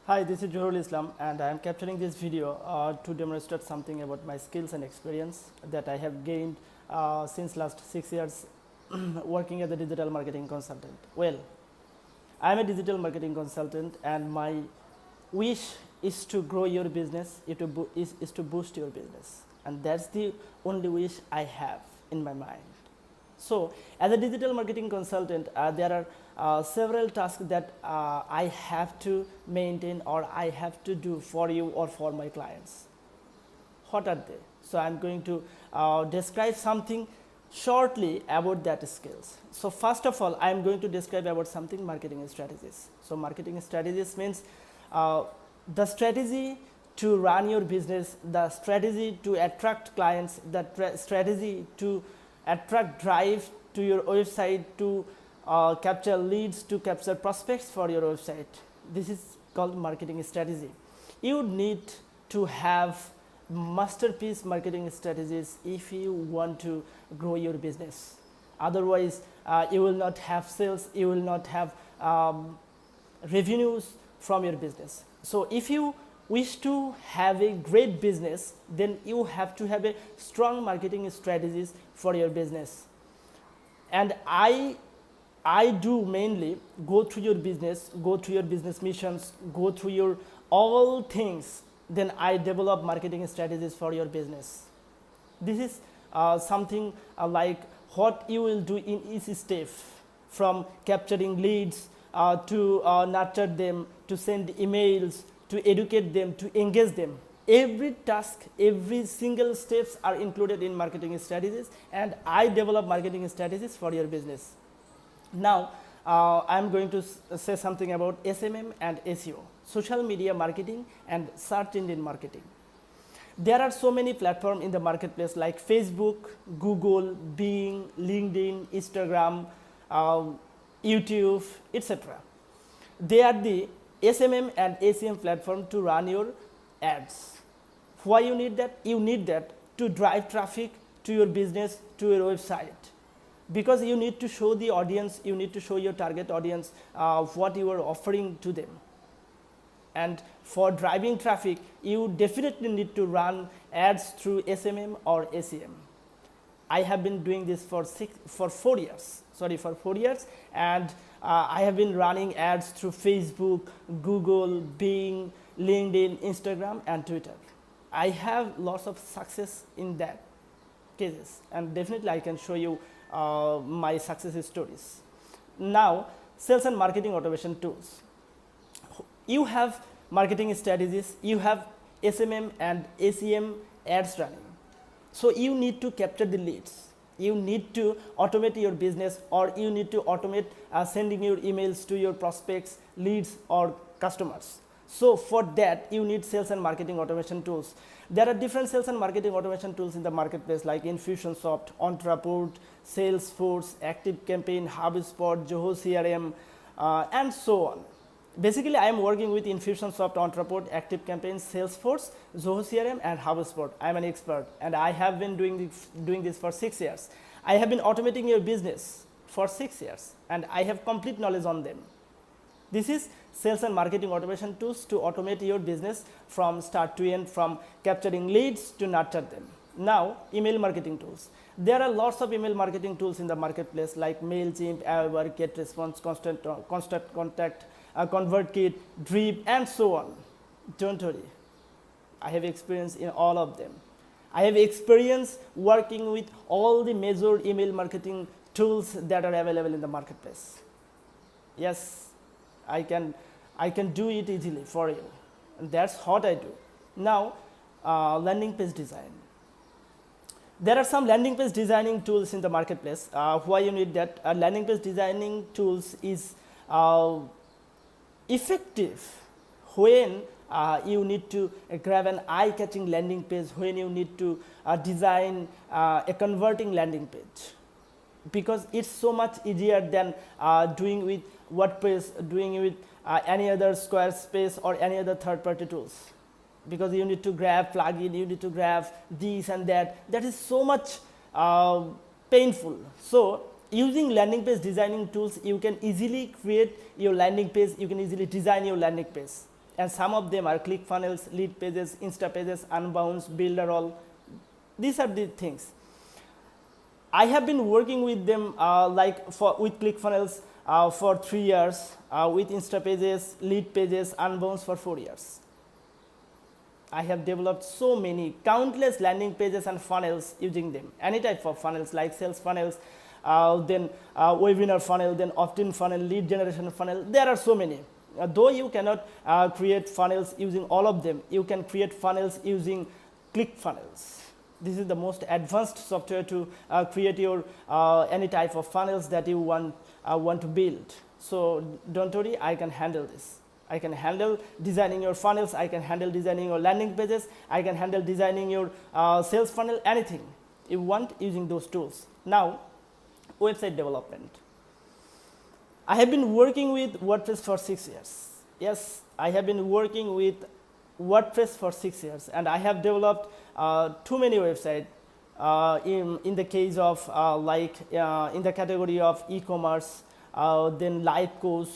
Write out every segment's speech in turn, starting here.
Hi, this is Johurul Islam and I am capturing this video to demonstrate something about my skills and experience that I have gained since last 6 years working as a digital marketing consultant. Well, I am a digital marketing consultant and my wish is to grow your business, is to boost your business, and that's the only wish I have in my mind. So, as a digital marketing consultant, there are several tasks that I have to maintain or I have to do for you or for my clients. What are they? So, I'm going to describe something shortly about that skills. So, first of all, I'm going to describe about something marketing strategies. So, marketing strategies means the strategy to run your business, the strategy to attract clients, the strategy to attract drive to your website, to capture leads, to capture prospects for your website. This is called marketing strategy. You need to have masterpiece marketing strategies if you want to grow your business. Otherwise, you will not have sales, you will not have revenues from your business. So if you wish to have a great business, then you have to have a strong marketing strategies for your business. And I do mainly go through your business, go through your business missions, go through your all things, then I develop marketing strategies for your business. This is something like what you will do in each step, from capturing leads to nurture them, to send emails, to educate them, to engage them. Every task, every single steps are included in marketing strategies, and I develop marketing strategies for your business. Now, I'm going to say something about SMM and SEO, social media marketing and search engine marketing. There are so many platforms in the marketplace like Facebook, Google, Bing, LinkedIn, Instagram, YouTube, etc. They are the SMM and SEM platform to run your ads. Why you need that? You need that to drive traffic to your business, to your website, because you need to show the audience, you need to show your target audience what you are offering to them. And for driving traffic, you definitely need to run ads through SMM or SEM. I have been doing this for 4 years, and I have been running ads through Facebook, Google, Bing, LinkedIn, Instagram, and Twitter. I have lots of success in that cases, and definitely I can show you my success stories. Now, sales and marketing automation tools. You have marketing strategies, you have SMM and SEM ads running. So you need to capture the leads. You need to automate your business, or you need to automate sending your emails to your prospects, leads, or customers. So for that, you need sales and marketing automation tools. There are different sales and marketing automation tools in the marketplace like Infusionsoft, Ontraport, Salesforce, ActiveCampaign, HubSpot, Zoho CRM, and so on. Basically, I am working with Infusionsoft, Ontraport, ActiveCampaign, Salesforce, Zoho CRM, and HubSpot. I am an expert, and I have been doing this for 6 years. I have been automating your business for 6 years, and I have complete knowledge on them. This is sales and marketing automation tools to automate your business from start to end, from capturing leads to nurture them. Now, email marketing tools. There are lots of email marketing tools in the marketplace like MailChimp, Aweber, GetResponse, Constant Contact, ConvertKit, Drip, and so on. Don't worry, I have experience in all of them. I have experience working with all the major email marketing tools that are available in the marketplace. Yes, I can do it easily for you, and that's what I do. Now, landing page design. There are some landing page designing tools in the marketplace. Why you need that? Landing page designing tools is effective when you need to grab an eye-catching landing page, when you need to design a converting landing page, because it's so much easier than doing with WordPress, doing with any other Squarespace or any other third-party tools, because you need to grab plugin, you need to grab this and that. That is so much painful. So using landing page designing tools, you can easily create your landing page, you can easily design your landing page, and some of them are ClickFunnels, lead pages, Insta pages, Unbounce, Builderall. These are the things. I have been working with them with ClickFunnels for 3 years, with Insta pages, lead pages, Unbounce for 4 years. I have developed so many, countless landing pages and funnels using them. Any type of funnels like sales funnels, then webinar funnel, then opt-in funnel, lead generation funnel. There are so many. Though you cannot create funnels using all of them, you can create funnels using ClickFunnels. This is the most advanced software to create your any type of funnels that you want to build. So don't worry, I can handle this. I can handle designing your funnels, I can handle designing your landing pages, I can handle designing your sales funnel, anything you want using those tools. Now, website development. I have been working with WordPress for 6 years. Yes, I have been working with WordPress for 6 years, and I have developed too many websites in the case of in the category of e-commerce, then life coach,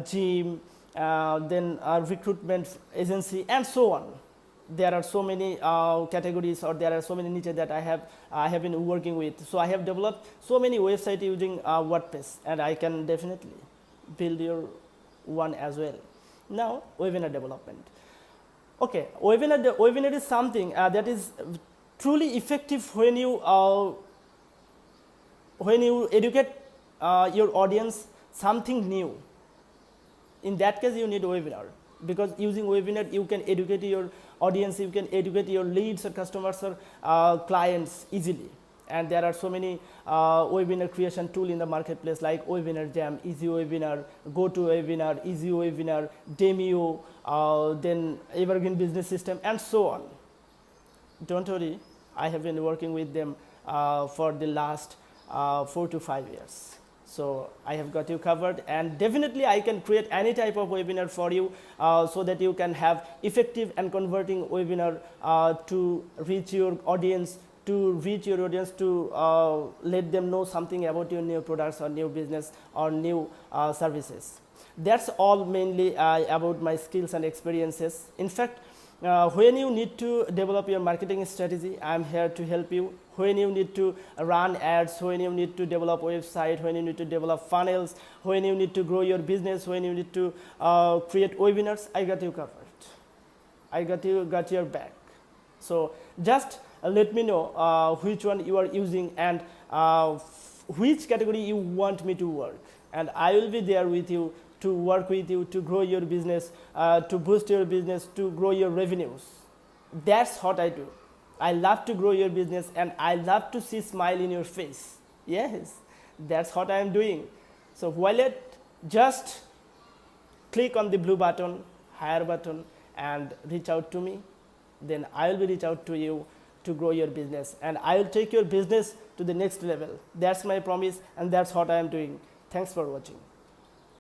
gym, then recruitment agency, and so on. There are so many categories, or there are so many niches that I have been working with. So I have developed so many websites using WordPress, and I can definitely build your one as well. Now, webinar development. Okay, webinar is something that is truly effective when you educate your audience something new. In that case, you need a webinar, because using webinar you can educate your audience, you can educate your leads or customers or clients easily. And there are so many webinar creation tool in the marketplace like Webinar Jam, Easy Webinar, GoToWebinar, Easy Webinar, Demio, then Evergreen Business System, and so on. Don't worry, I have been working with them for the last 4 to 5 years. So I have got you covered, and definitely I can create any type of webinar for you so that you can have effective and converting webinar to reach your audience, to let them know something about your new products or new business or new services. That's all mainly about my skills and experiences. In fact, when you need to develop your marketing strategy, I'm here to help you. When you need to run ads, when you need to develop website, when you need to develop funnels, when you need to grow your business, when you need to create webinars, I got you covered. I got your back. So just let me know which one you are using and which category you want me to work, and I will be there with you to work with you to grow your business, to boost your business, to grow your revenues. That's what I do. I love to grow your business, and I love to see smile in your face. Yes, that's what I am doing. So while it, just click on the blue button, hire button, and reach out to me. Then I will be reach out to you to grow your business, and I will take your business to the next level. That's my promise, and that's what I am doing. Thanks for watching.